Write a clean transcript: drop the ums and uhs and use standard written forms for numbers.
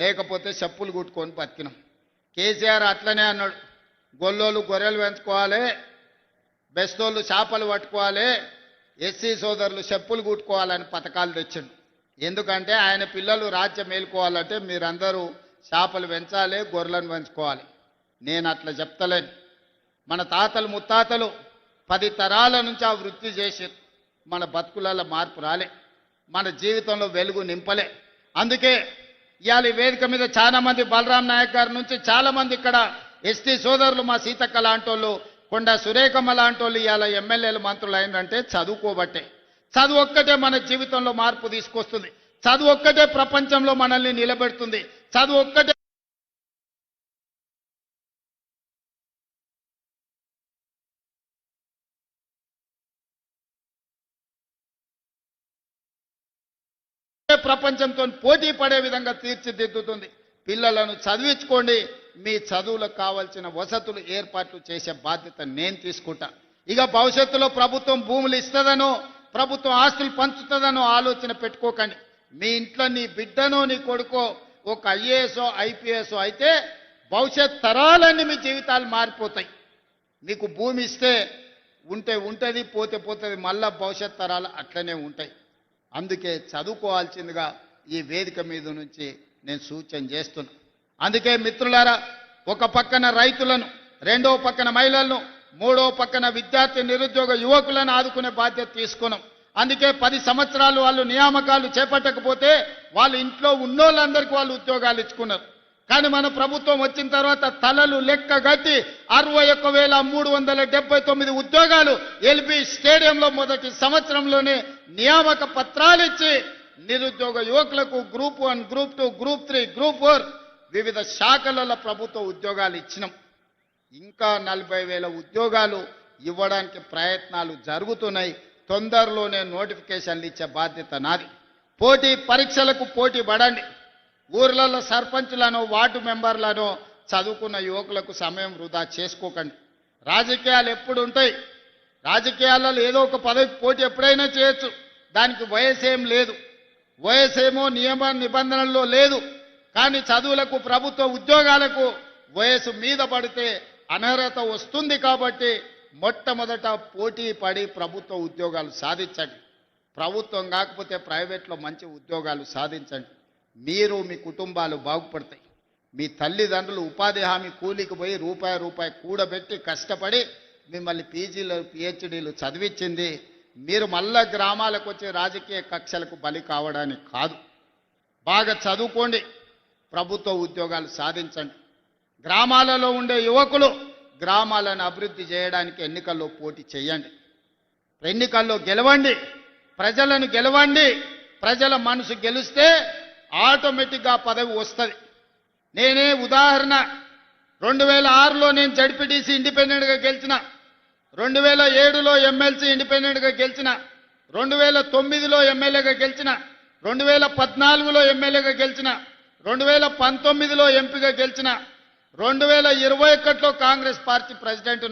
లేకపోతే చెప్పులు కుట్టుకొని బతికినాం. కేసీఆర్ అట్లనే అన్నాడు, గొల్లోళ్ళు గొర్రెలు పెంచుకోవాలి, బెస్తోళ్ళు చేపలు పట్టుకోవాలి, ఎస్సీ సోదరులు చెప్పులు కుట్టుకోవాలని పథకాలు తెచ్చిండు. ఎందుకంటే ఆయన పిల్లలు రాజ్యం మేలుకోవాలంటే మీరందరూ చేపలు పెంచాలి, గొర్రెలను పెంచుకోవాలి. నేను అట్లా చెప్తలేను. మన తాతలు ముత్తాతలు 10 తరాల నుంచి ఆ వృత్తి చేసి మన బతుకులలో మార్పు రాలే, మన జీవితంలో వెలుగు నింపలే. అందుకే ఇవాళ ఈ వేదిక మీద చాలా మంది బలరాం నాయక్ గారి నుంచి చాలా మంది ఇక్కడ ఎస్టీ సోదరులు, మా సీతక్క లాంటోళ్ళు, కొండ సురేఖమ్మ లాంటోళ్ళు ఇవాళ ఎమ్మెల్యేలు మంత్రులు అయిందంటే చదువుకోబట్టే. చదువు ఒక్కటే మన జీవితంలో మార్పు తీసుకొస్తుంది. చదువు ఒక్కటే ప్రపంచంలో మనల్ని నిలబెడుతుంది. చదువు ఒక్కటే ప్రపంచంతో పోటీ పడే విధంగా తీర్చిదిద్దుతుంది. పిల్లలను చదివించుకోండి, మీ చదువులకు కావాల్సిన వసతులు ఏర్పాట్లు చేసే బాధ్యత నేను తీసుకుంటా. ఇక భవిష్యత్తులో ప్రభుత్వం భూములు ఇస్తుందనో, ప్రభుత్వం ఆస్తులు పంచుతుందనో ఆలోచన పెట్టుకోకండి. మీ ఇంట్లో నీ బిడ్డనో నీ కొడుకో ఒక ఐఏఎస్ఓ ఐపీఎస్ఓ అయితే భవిష్యత్ తరాలన్నీ మీ జీవితాలు మారిపోతాయి. మీకు భూమి ఇస్తే ఉంటే ఉంటుంది, పోతే పోతుంది, మళ్ళా భవిష్యత్ తరాలు అట్లనే ఉంటాయి. అందుకే చదువుకోవాల్సిందిగా ఈ వేదిక మీద నుంచి నేను సూచన చేస్తున్నా. అందుకే మిత్రులారా, ఒక పక్కన రైతులను, రెండో పక్కన మహిళలను, మూడో పక్కన విద్యార్థి నిరుద్యోగ యువకులను ఆదుకునే బాధ్యత తీసుకున్నాం. అందుకే 10 సంవత్సరాలు వాళ్ళు నియామకాలు చేపట్టకపోతే వాళ్ళ ఇంట్లో ఉన్నోళ్ళందరికీ వాళ్ళు ఉద్యోగాలు ఇచ్చుకున్నారు. కానీ మన ప్రభుత్వం వచ్చిన తర్వాత తలలు లెక్క గట్టి 61,379 ఉద్యోగాలు ఎల్బీ స్టేడియంలో మొదటి సంవత్సరంలోనే నియామక పత్రాలు ఇచ్చి నిరుద్యోగ యువకులకు గ్రూప్ 1, గ్రూప్ 2, గ్రూప్ 3, గ్రూప్ 4 వివిధ శాఖలలో ప్రభుత్వ ఉద్యోగాలు ఇచ్చినాం. ఇంకా 40,000 ఉద్యోగాలు ఇవ్వడానికి ప్రయత్నాలు జరుగుతున్నాయి. తొందరలోనే నోటిఫికేషన్లు ఇచ్చే బాధ్యత నాది. పోటీ పరీక్షలకు పోటీ పడండి. ఊర్లలో సర్పంచులను, వార్డు మెంబర్లను చదువుకున్న యువకులకు సమయం వృధా చేసుకోకండి. రాజకీయాలు ఎప్పుడు ఉంటాయి. రాజకీయాలలో ఏదో ఒక పదవికి పోటీ ఎప్పుడైనా చేయొచ్చు. దానికి వయసేం లేదు, వయసేమో నియమ నిబంధనల్లో లేదు. కానీ చదువులకు, ప్రభుత్వ ఉద్యోగాలకు వయసు మీద పడితే అనర్హత వస్తుంది. కాబట్టి మొట్టమొదట పోటీ పడి ప్రభుత్వ ఉద్యోగాలు సాధించండి. ప్రభుత్వం కాకపోతే ప్రైవేట్లో మంచి ఉద్యోగాలు సాధించండి. మీరు, మీ కుటుంబాలు బాగుపడతాయి. మీ తల్లిదండ్రులు ఉపాధి హామీ కూలికి పోయి రూపాయి కూడబెట్టి కష్టపడి మిమ్మల్ని పీజీలు, పిహెచ్డీలు చదివించింది మీరు మళ్ళా గ్రామాలకు వచ్చే రాజకీయ కక్షలకు బలి కావడానికి కాదు. బాగా చదువుకోండి, ప్రభుత్వ ఉద్యోగాలు సాధించండి. గ్రామాలలో ఉండే యువకులు గ్రామాలను అభివృద్ధి చేయడానికి ఎన్నికల్లో పోటీ చేయండి. ఎన్నికల్లో గెలవండి, ప్రజలను గెలవండి. ప్రజల మనసు గెలిస్తే ఆటోమేటిక్గా పదవి వస్తుంది. నేనే ఉదాహరణ, 2006లో నేను జడ్పీటీసీ ఇండిపెండెంట్గా గెలిచిన, 2007లో ఎమ్మెల్సీ ఇండిపెండెంట్గా గెలిచిన, 2009లో ఎమ్మెల్యేగా గెలిచిన, 2014లో ఎమ్మెల్యేగా గెలిచిన, 2019లో ఎంపీగా గెలిచిన, 2021లో కాంగ్రెస్ పార్టీ ప్రెసిడెంట్